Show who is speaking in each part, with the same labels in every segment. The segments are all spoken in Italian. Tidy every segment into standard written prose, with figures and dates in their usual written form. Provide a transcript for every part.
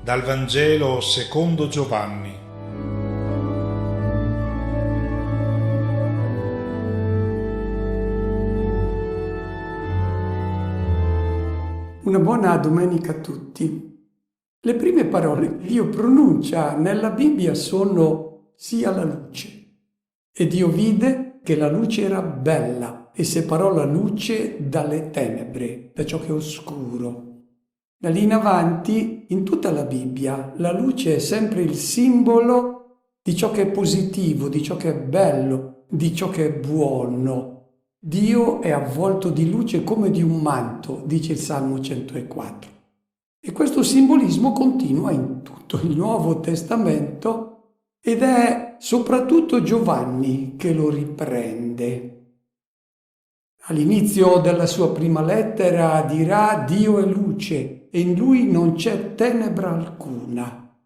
Speaker 1: Dal Vangelo secondo Giovanni.
Speaker 2: Una buona domenica a tutti. Le prime parole che Dio pronuncia nella Bibbia sono sia la luce. E Dio vide che la luce era bella e separò la luce dalle tenebre, da ciò che è oscuro. Da lì in avanti, in tutta la Bibbia, la luce è sempre il simbolo di ciò che è positivo, di ciò che è bello, di ciò che è buono. Dio è avvolto di luce come di un manto, dice il Salmo 104. E questo simbolismo continua in tutto il Nuovo Testamento ed è soprattutto Giovanni che lo riprende. All'inizio della sua prima lettera dirà: Dio è luce e in lui non c'è tenebra alcuna.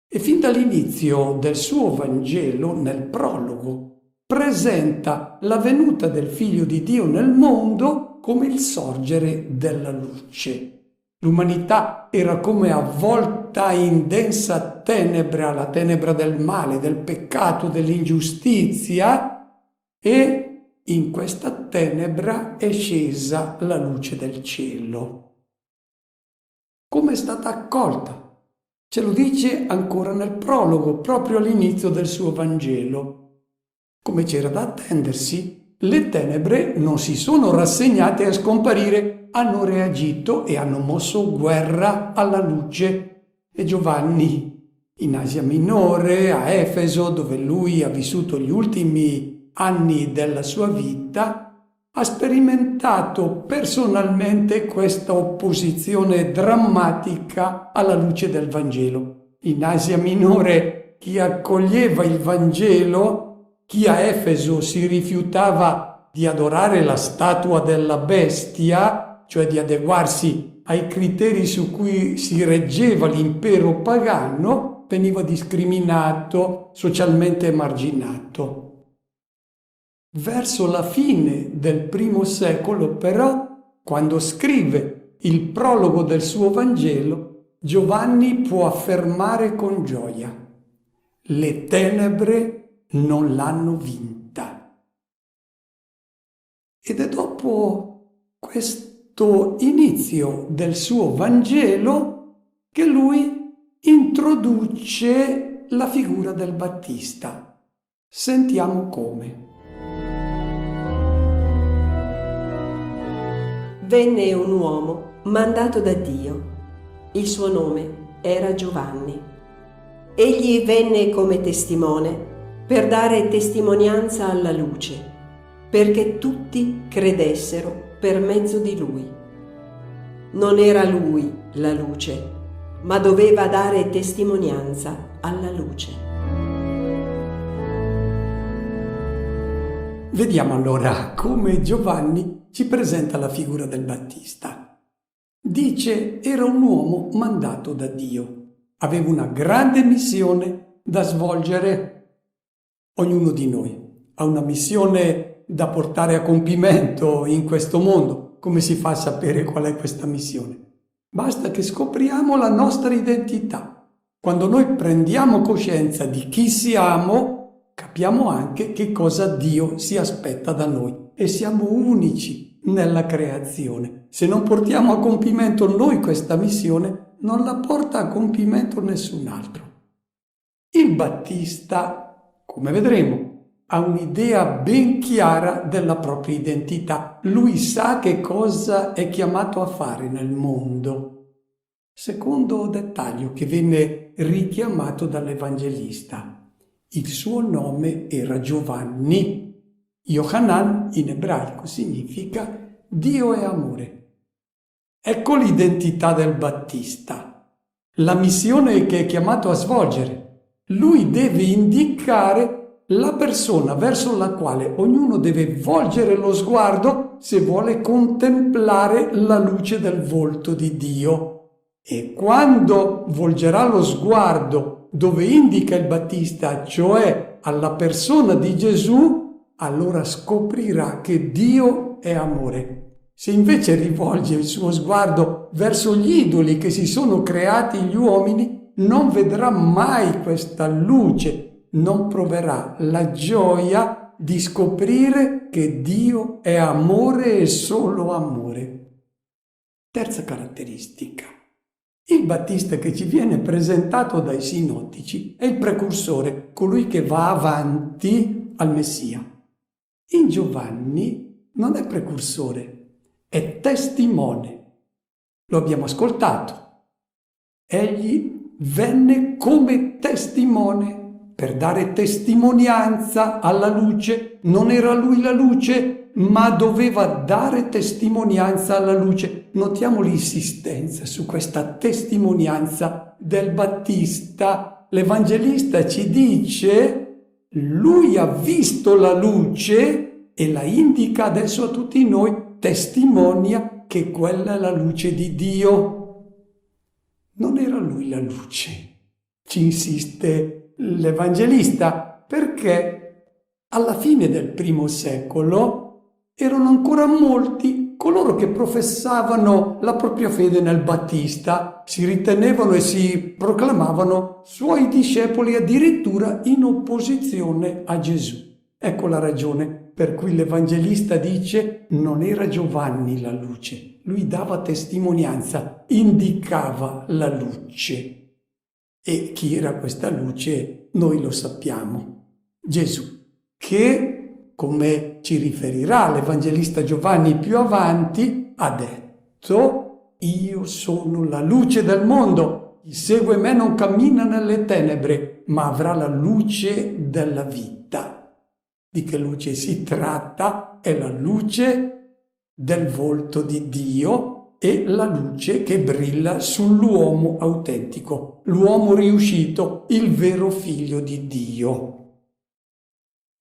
Speaker 2: E fin dall'inizio del suo Vangelo, nel prologo, presenta la venuta del Figlio di Dio nel mondo come il sorgere della luce. L'umanità era come avvolta in densa tenebra, la tenebra del male, del peccato, dell'ingiustizia, e in questa tenebra è scesa la luce del cielo. Come è stata accolta? Ce lo dice ancora nel prologo, proprio all'inizio del suo Vangelo. Come c'era da attendersi, le tenebre non si sono rassegnate a scomparire, hanno reagito e hanno mosso guerra alla luce. E Giovanni, in Asia Minore, a Efeso, dove lui ha vissuto gli ultimi anni della sua vita, ha sperimentato personalmente questa opposizione drammatica alla luce del Vangelo. In Asia Minore chi accoglieva il Vangelo, chi a Efeso si rifiutava di adorare la statua della bestia, cioè di adeguarsi ai criteri su cui si reggeva l'impero pagano, veniva discriminato, socialmente emarginato. Verso la fine del primo secolo, però, quando scrive il prologo del suo Vangelo, Giovanni può affermare con gioia: le tenebre non l'hanno vinta. Ed è dopo questo inizio del suo Vangelo che lui introduce la figura del Battista. Sentiamo come.
Speaker 3: Venne un uomo mandato da Dio. Il suo nome era Giovanni. Egli venne come testimone per dare testimonianza alla luce, perché tutti credessero per mezzo di lui. Non era lui la luce, ma doveva dare testimonianza alla luce.
Speaker 2: Vediamo allora come Giovanni ci presenta la figura del Battista. Dice: era un uomo mandato da Dio. Aveva una grande missione da svolgere. Ognuno di noi ha una missione da portare a compimento in questo mondo. Come si fa a sapere qual è questa missione? Basta che scopriamo la nostra identità. Quando noi prendiamo coscienza di chi siamo, capiamo anche che cosa Dio si aspetta da noi, e siamo unici nella creazione. Se non portiamo a compimento noi questa missione, non la porta a compimento nessun altro. Il Battista, come vedremo, ha un'idea ben chiara della propria identità. Lui sa che cosa è chiamato a fare nel mondo. Secondo dettaglio che venne richiamato dall'Evangelista: il suo nome era Giovanni. Yohanan in ebraico significa Dio è amore. Ecco l'identità del Battista, la missione che è chiamato a svolgere. Lui deve indicare la persona verso la quale ognuno deve volgere lo sguardo se vuole contemplare la luce del volto di Dio. E quando volgerà lo sguardo dove indica il Battista, cioè alla persona di Gesù, allora scoprirà che Dio è amore. Se invece rivolge il suo sguardo verso gli idoli che si sono creati gli uomini, non vedrà mai questa luce, non proverà la gioia di scoprire che Dio è amore e solo amore. Terza caratteristica. Il Battista che ci viene presentato dai sinottici è il precursore, colui che va avanti al Messia. In Giovanni non è precursore, è testimone. Lo abbiamo ascoltato. Egli venne come testimone per dare testimonianza alla luce. Non era lui la luce, ma doveva dare testimonianza alla luce. Notiamo l'insistenza su questa testimonianza del Battista. L'Evangelista ci dice: lui ha visto la luce e la indica adesso a tutti noi, testimonia che quella è la luce di Dio. Non era lui la luce, ci insiste l'Evangelista, perché alla fine del primo secolo erano ancora molti coloro che professavano la propria fede nel Battista, si ritenevano e si proclamavano suoi discepoli, addirittura in opposizione a Gesù. Ecco la ragione per cui l'Evangelista dice: non era Giovanni la luce, lui dava testimonianza, indicava la luce. E chi era questa luce noi lo sappiamo: Gesù, che, come ci riferirà l'Evangelista Giovanni più avanti, ha detto: io sono la luce del mondo, chi segue me non cammina nelle tenebre, ma avrà la luce della vita. Di che luce si tratta? È la luce del volto di Dio e la luce che brilla sull'uomo autentico, l'uomo riuscito, il vero figlio di Dio.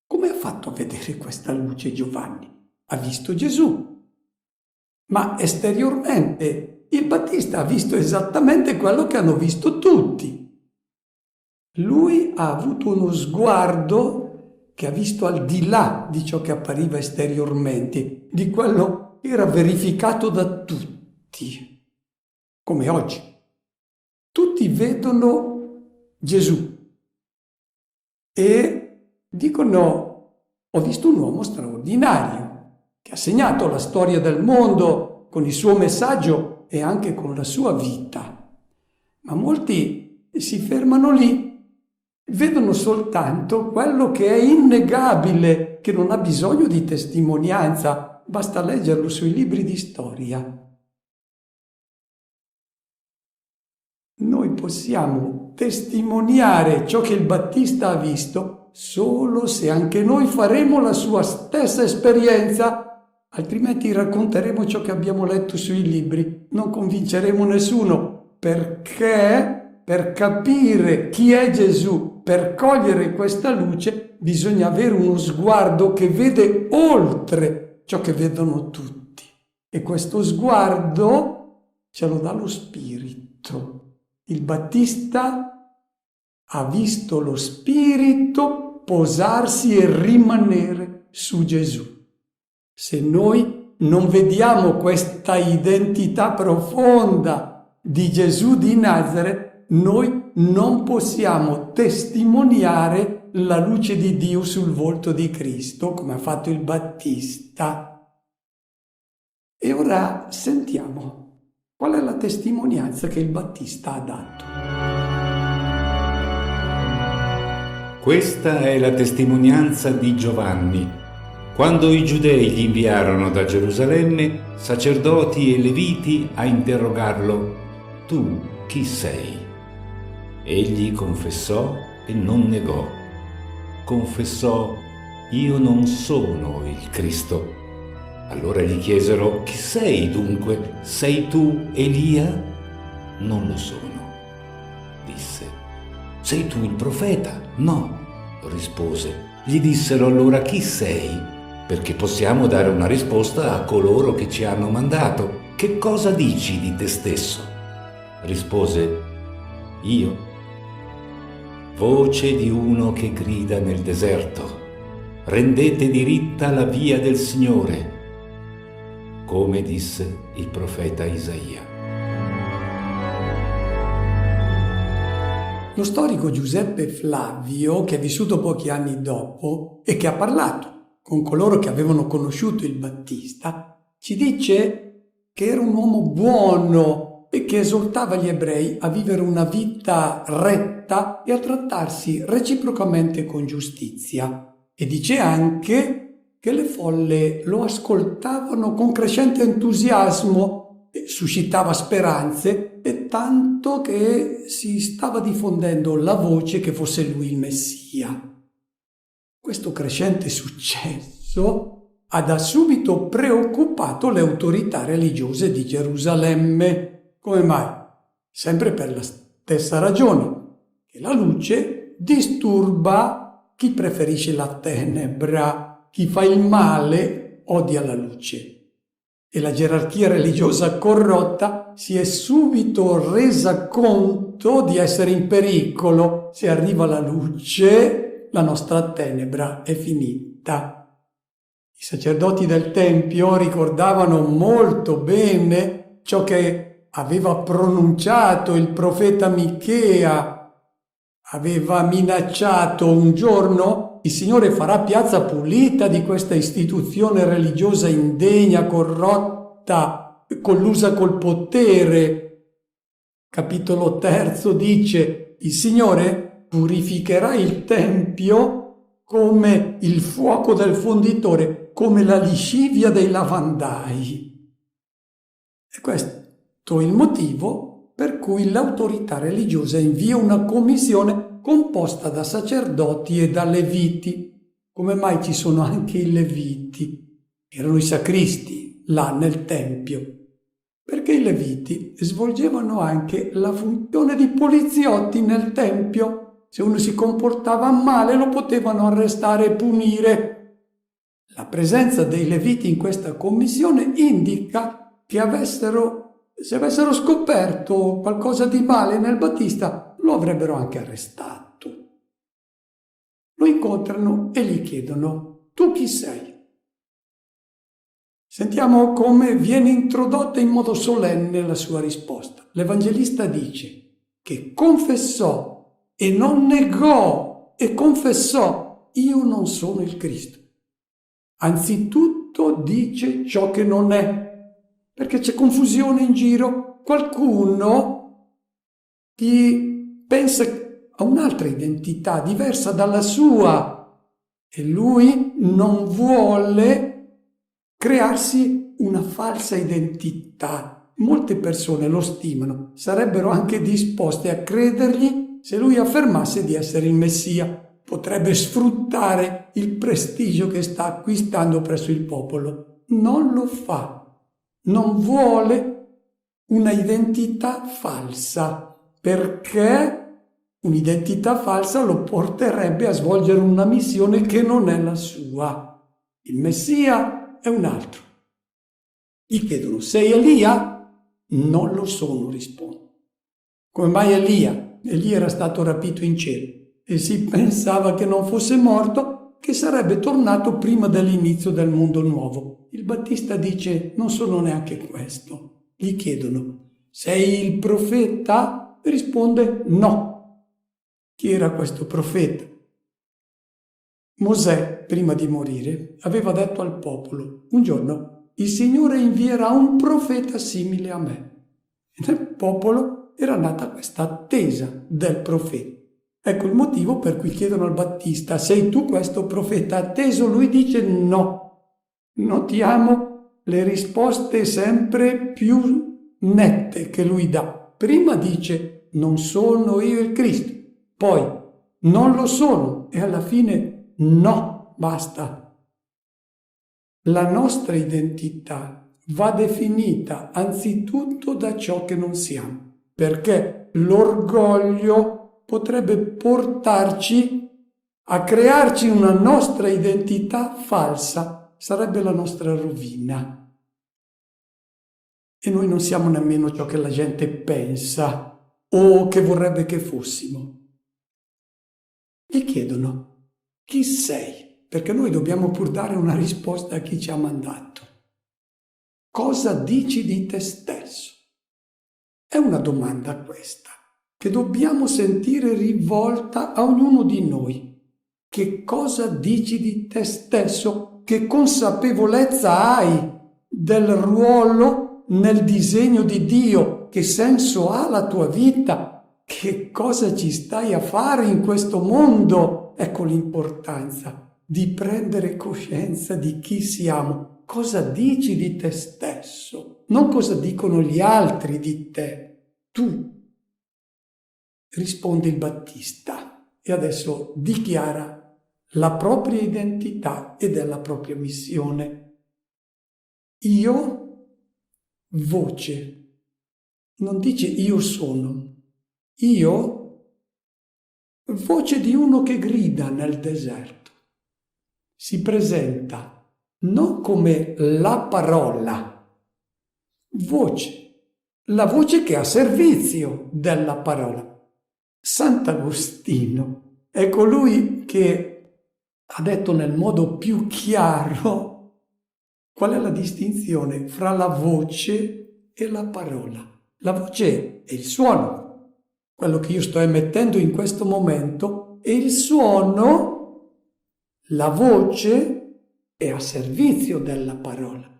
Speaker 2: Come ha fatto a vedere questa luce Giovanni? Ha visto Gesù, ma esteriormente il Battista ha visto esattamente quello che hanno visto tutti. Lui ha avuto uno sguardo che ha visto al di là di ciò che appariva esteriormente, di quello che era verificato da tutti, come oggi. Tutti vedono Gesù e dicono: ho visto un uomo straordinario che ha segnato la storia del mondo con il suo messaggio e anche con la sua vita. Ma molti si fermano lì. Vedono soltanto quello che è innegabile, che non ha bisogno di testimonianza, basta leggerlo sui libri di storia. Noi possiamo testimoniare ciò che il Battista ha visto solo se anche noi faremo la sua stessa esperienza, altrimenti racconteremo ciò che abbiamo letto sui libri, non convinceremo nessuno, perché per capire chi è Gesù, per cogliere questa luce, bisogna avere uno sguardo che vede oltre ciò che vedono tutti. E questo sguardo ce lo dà lo Spirito. Il Battista ha visto lo Spirito posarsi e rimanere su Gesù. Se noi non vediamo questa identità profonda di Gesù di Nazaret, noi non possiamo testimoniare la luce di Dio sul volto di Cristo, come ha fatto il Battista. E ora sentiamo qual è la testimonianza che il Battista ha dato.
Speaker 4: Questa è la testimonianza di Giovanni. Quando i giudei gli inviarono da Gerusalemme sacerdoti e leviti a interrogarlo: tu chi sei? Egli confessò e non negò. Confessò: io non sono il Cristo. Allora gli chiesero: chi sei dunque? Sei tu Elia? Non lo sono, disse. Sei tu il profeta? No, rispose. Gli dissero allora: chi sei? Perché possiamo dare una risposta a coloro che ci hanno mandato. Che cosa dici di te stesso? Rispose: io? Voce di uno che grida nel deserto: rendete diritta la via del Signore, come disse il profeta Isaia.
Speaker 2: Lo storico Giuseppe Flavio, che è vissuto pochi anni dopo e che ha parlato con coloro che avevano conosciuto il Battista, ci dice che era un uomo buono e che esortava gli ebrei a vivere una vita retta e a trattarsi reciprocamente con giustizia. E dice anche che le folle lo ascoltavano con crescente entusiasmo, suscitava speranze, e tanto che si stava diffondendo la voce che fosse lui il Messia. Questo crescente successo ha da subito preoccupato le autorità religiose di Gerusalemme. Come mai? Sempre per la stessa ragione, che la luce disturba chi preferisce la tenebra, chi fa il male odia la luce. E la gerarchia religiosa corrotta si è subito resa conto di essere in pericolo. Se arriva la luce, la nostra tenebra è finita. I sacerdoti del Tempio ricordavano molto bene ciò che aveva pronunciato il profeta Michea. Aveva minacciato un giorno: il Signore farà piazza pulita di questa istituzione religiosa indegna, corrotta, collusa col potere. Capitolo 3 dice: il Signore purificherà il Tempio come il fuoco del fonditore, come la liscivia dei lavandai. E questo è il motivo per cui l'autorità religiosa invia una commissione composta da sacerdoti e da leviti. Come mai ci sono anche i leviti? Erano i sacristi là nel Tempio, perché i leviti svolgevano anche la funzione di poliziotti nel Tempio. Se uno si comportava male lo potevano arrestare e punire. La presenza dei leviti in questa commissione indica che se avessero scoperto qualcosa di male nel Battista, lo avrebbero anche arrestato. Lo incontrano e gli chiedono: tu chi sei? Sentiamo come viene introdotta in modo solenne la sua risposta. L'Evangelista dice che confessò e non negò e confessò: io non sono il Cristo. Anzitutto dice ciò che non è, perché c'è confusione in giro. Qualcuno che pensa a un'altra identità diversa dalla sua e lui non vuole crearsi una falsa identità. Molte persone lo stimano, sarebbero anche disposte a credergli se lui affermasse di essere il Messia. Potrebbe sfruttare il prestigio che sta acquistando presso il popolo. Non lo fa. Non vuole una identità falsa, perché un'identità falsa lo porterebbe a svolgere una missione che non è la sua. Il Messia è un altro. Gli chiedono: sei Elia? Non lo sono, risponde. Come mai Elia? Elia era stato rapito in cielo e si pensava che non fosse morto, che sarebbe tornato prima dell'inizio del mondo nuovo. Il Battista dice: non sono neanche questo. Gli chiedono: sei il profeta? Risponde: no. Chi era questo profeta? Mosè, prima di morire, aveva detto al popolo: un giorno il Signore invierà un profeta simile a me. E nel popolo era nata questa attesa del profeta. Ecco il motivo per cui chiedono al Battista: sei tu questo profeta atteso? Lui dice no. Notiamo le risposte sempre più nette che lui dà. Prima dice: non sono io il Cristo. Poi non lo sono. E alla fine no, basta. La nostra identità va definita anzitutto da ciò che non siamo, perché l'orgoglio potrebbe portarci a crearci una nostra identità falsa. Sarebbe la nostra rovina. E noi non siamo nemmeno ciò che la gente pensa o che vorrebbe che fossimo. Gli chiedono: chi sei? Perché noi dobbiamo pur dare una risposta a chi ci ha mandato. Cosa dici di te stesso? È una domanda questa. che dobbiamo sentire rivolta a ognuno di noi. Che cosa dici di te stesso? Che consapevolezza hai del ruolo nel disegno di Dio? Che senso ha la tua vita? Che cosa ci stai a fare in questo mondo? Ecco l'importanza di prendere coscienza di chi siamo. Cosa dici di te stesso? Non cosa dicono gli altri di te. Tu. Risponde il Battista e adesso dichiara la propria identità ed è la propria missione. Io, voce. Non dice io sono. Io, voce di uno che grida nel deserto. Si presenta non come la parola, voce, la voce che è a servizio della parola. Sant'Agostino è colui che ha detto nel modo più chiaro qual è la distinzione fra la voce e la parola. La voce è il suono, quello che io sto emettendo in questo momento, e il suono, la voce, è a servizio della parola.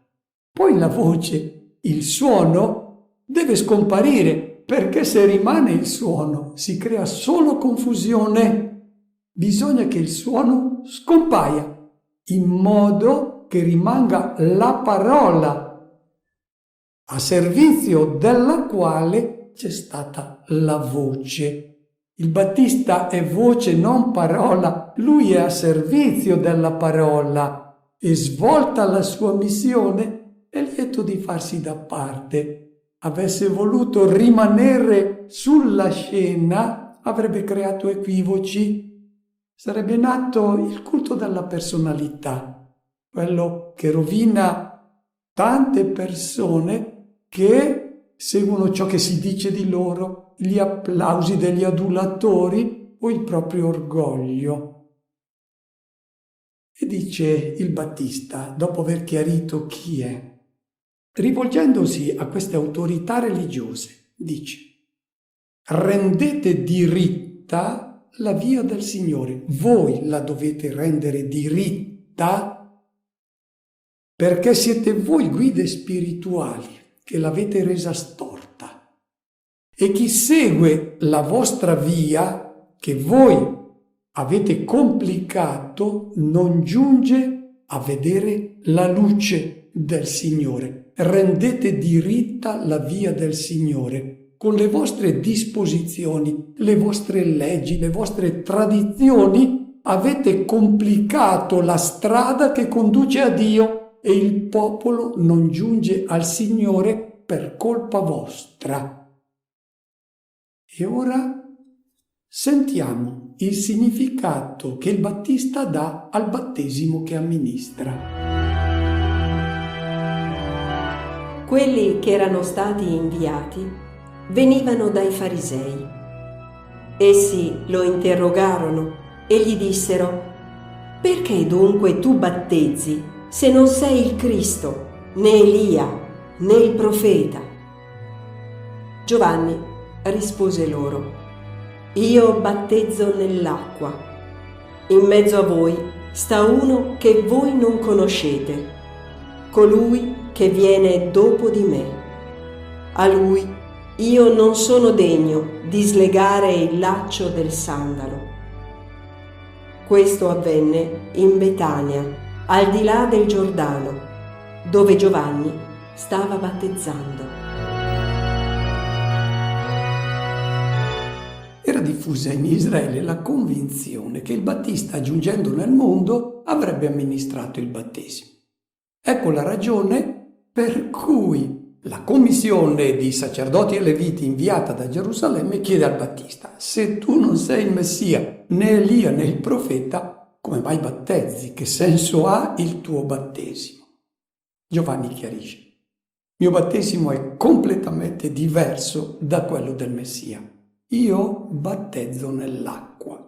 Speaker 2: Poi la voce, il suono, deve scomparire, perché se rimane il suono si crea solo confusione. Bisogna che il suono scompaia, in modo che rimanga la parola, a servizio della quale c'è stata la voce. Il Battista è voce, non parola, lui è a servizio della parola e svolta la sua missione è lieto di farsi da parte. Avesse voluto rimanere sulla scena, avrebbe creato equivoci. Sarebbe nato il culto della personalità, quello che rovina tante persone che seguono ciò che si dice di loro, gli applausi degli adulatori o il proprio orgoglio. E dice il Battista, dopo aver chiarito chi è, rivolgendosi a queste autorità religiose, dice: rendete diritta la via del Signore. Voi la dovete rendere diritta perché siete voi guide spirituali che l'avete resa storta. E chi segue la vostra via, che voi avete complicato, non giunge a vedere la luce del Signore. Rendete diritta la via del Signore. Con le vostre disposizioni, le vostre leggi, le vostre tradizioni, avete complicato la strada che conduce a Dio e il popolo non giunge al Signore per colpa vostra. E ora sentiamo il significato che il Battista dà al battesimo che amministra.
Speaker 3: Quelli che erano stati inviati venivano dai farisei. Essi lo interrogarono e gli dissero: «Perché dunque tu battezzi se non sei il Cristo, né Elia, né il profeta?» Giovanni rispose loro: «Io battezzo nell'acqua. In mezzo a voi sta uno che voi non conoscete, colui che viene dopo di me. A lui io non sono degno di slegare il laccio del sandalo». Questo avvenne in Betania, al di là del Giordano, dove Giovanni stava battezzando.
Speaker 2: Era diffusa in Israele la convinzione che il Battista, giungendo nel mondo, avrebbe amministrato il battesimo. Ecco la ragione per cui la commissione di sacerdoti e leviti inviata da Gerusalemme chiede al Battista: se tu non sei il Messia, né Elia né il profeta, come mai battezzi? Che senso ha il tuo battesimo? Giovanni chiarisce: mio battesimo è completamente diverso da quello del Messia. Io battezzo nell'acqua.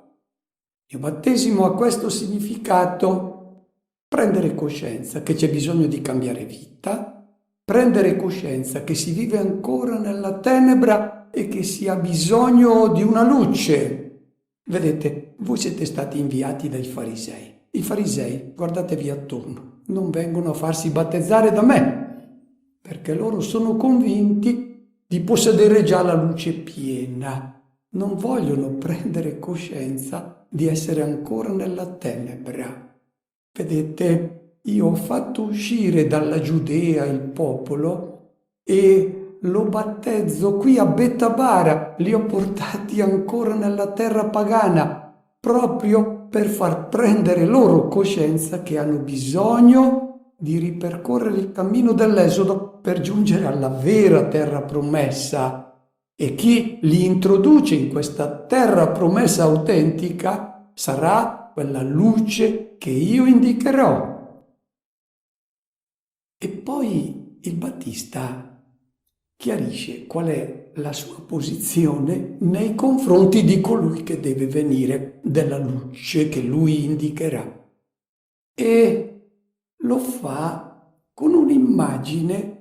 Speaker 2: Il battesimo ha questo significato: prendere coscienza che c'è bisogno di cambiare vita, prendere coscienza che si vive ancora nella tenebra e che si ha bisogno di una luce. Vedete, voi siete stati inviati dai farisei. I farisei, guardatevi attorno, non vengono a farsi battezzare da me, perché loro sono convinti di possedere già la luce piena. Non vogliono prendere coscienza di essere ancora nella tenebra. Vedete, io ho fatto uscire dalla Giudea il popolo e lo battezzo qui a Betabara, li ho portati ancora nella terra pagana, proprio per far prendere loro coscienza che hanno bisogno di ripercorrere il cammino dell'Esodo per giungere alla vera terra promessa. E chi li introduce in questa terra promessa autentica sarà quella luce che io indicherò. E poi il Battista chiarisce qual è la sua posizione nei confronti di colui che deve venire, della luce che lui indicherà. E lo fa con un'immagine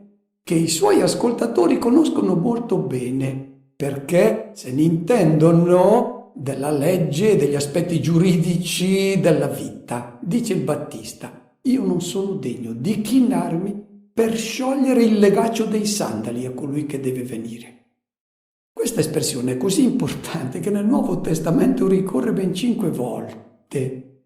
Speaker 2: che i suoi ascoltatori conoscono molto bene, perché se ne intendono della legge e degli aspetti giuridici della vita. Dice il Battista: io non sono degno di chinarmi per sciogliere il legaccio dei sandali a colui che deve venire. Questa espressione è così importante che nel Nuovo Testamento ricorre ben 5 volte.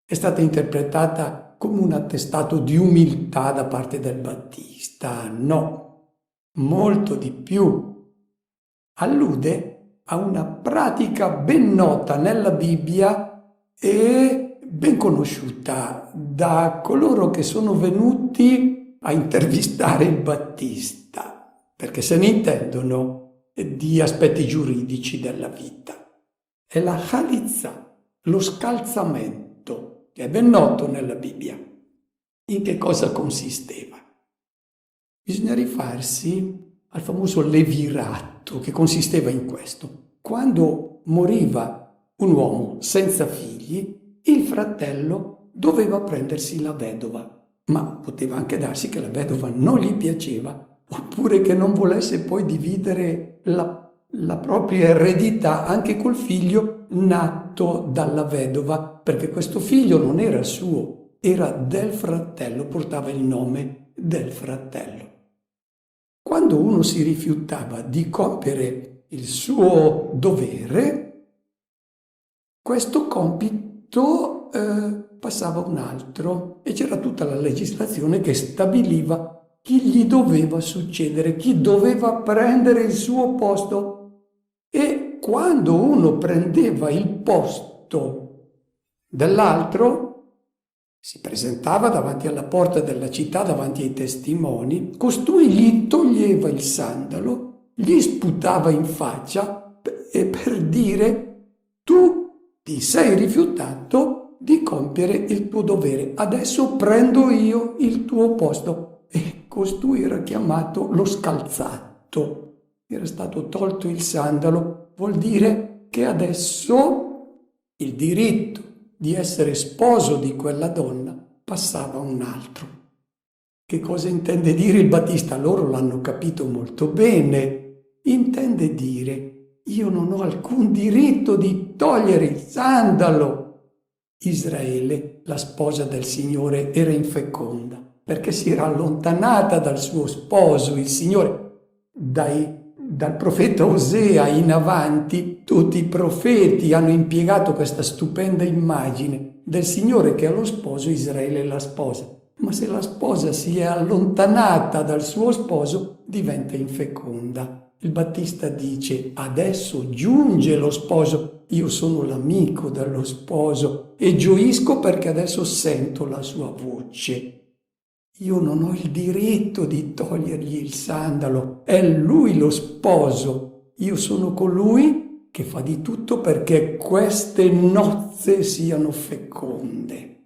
Speaker 2: È stata interpretata come un attestato di umiltà da parte del Battista. No, molto di più. Allude a una pratica ben nota nella Bibbia e ben conosciuta da coloro che sono venuti a intervistare il Battista, perché se ne intendono di aspetti giuridici della vita. È la chalitza, lo scalzamento, che è ben noto nella Bibbia. In che cosa consisteva? Bisogna rifarsi al famoso levirato, che consisteva in questo. Quando moriva un uomo senza figli, il fratello doveva prendersi la vedova. Ma poteva anche darsi che la vedova non gli piaceva, oppure che non volesse poi dividere la propria eredità anche col figlio nato dalla vedova, perché questo figlio non era suo, era del fratello, portava il nome del fratello. Quando uno si rifiutava di compiere il suo dovere, questo compito passava un altro e c'era tutta la legislazione che stabiliva chi gli doveva succedere, chi doveva prendere il suo posto. E quando uno prendeva il posto dell'altro, si presentava davanti alla porta della città, davanti ai testimoni, costui gli toglieva il sandalo, gli sputava in faccia e per dire: tu ti sei rifiutato di compiere il tuo dovere, adesso prendo io il tuo posto. E costui era chiamato lo scalzato, era stato tolto il sandalo, vuol dire che adesso il diritto di essere sposo di quella donna passava a un altro. Che cosa intende dire il Battista? Loro l'hanno capito molto bene. Intende dire: io non ho alcun diritto di togliere il sandalo. Israele, la sposa del Signore, era infeconda perché si era allontanata dal suo sposo, il Signore. Dal profeta Osea in avanti, tutti i profeti hanno impiegato questa stupenda immagine del Signore che è lo sposo, Israele è la sposa. Ma se la sposa si è allontanata dal suo sposo, diventa infeconda. Il Battista dice: adesso giunge lo sposo, io sono l'amico dello sposo e gioisco perché adesso sento la sua voce. Io non ho il diritto di togliergli il sandalo, è lui lo sposo, io sono colui che fa di tutto perché queste nozze siano feconde.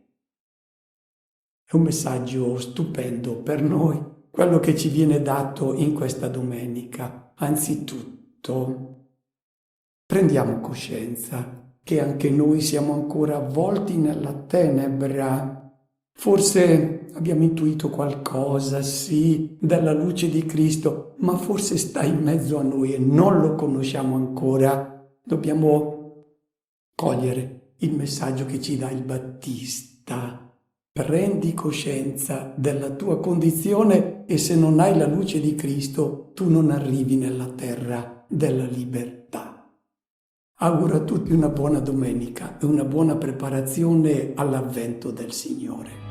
Speaker 2: È un messaggio stupendo per noi, quello che ci viene dato in questa domenica. Anzitutto, prendiamo coscienza che anche noi siamo ancora avvolti nella tenebra Forse abbiamo intuito qualcosa, sì, dalla luce di Cristo, ma forse sta in mezzo a noi e non lo conosciamo ancora. Dobbiamo cogliere il messaggio che ci dà il Battista. Prendi coscienza della tua condizione e se non hai la luce di Cristo, tu non arrivi nella terra della libertà. Auguro a tutti una buona domenica e una buona preparazione all'avvento del Signore.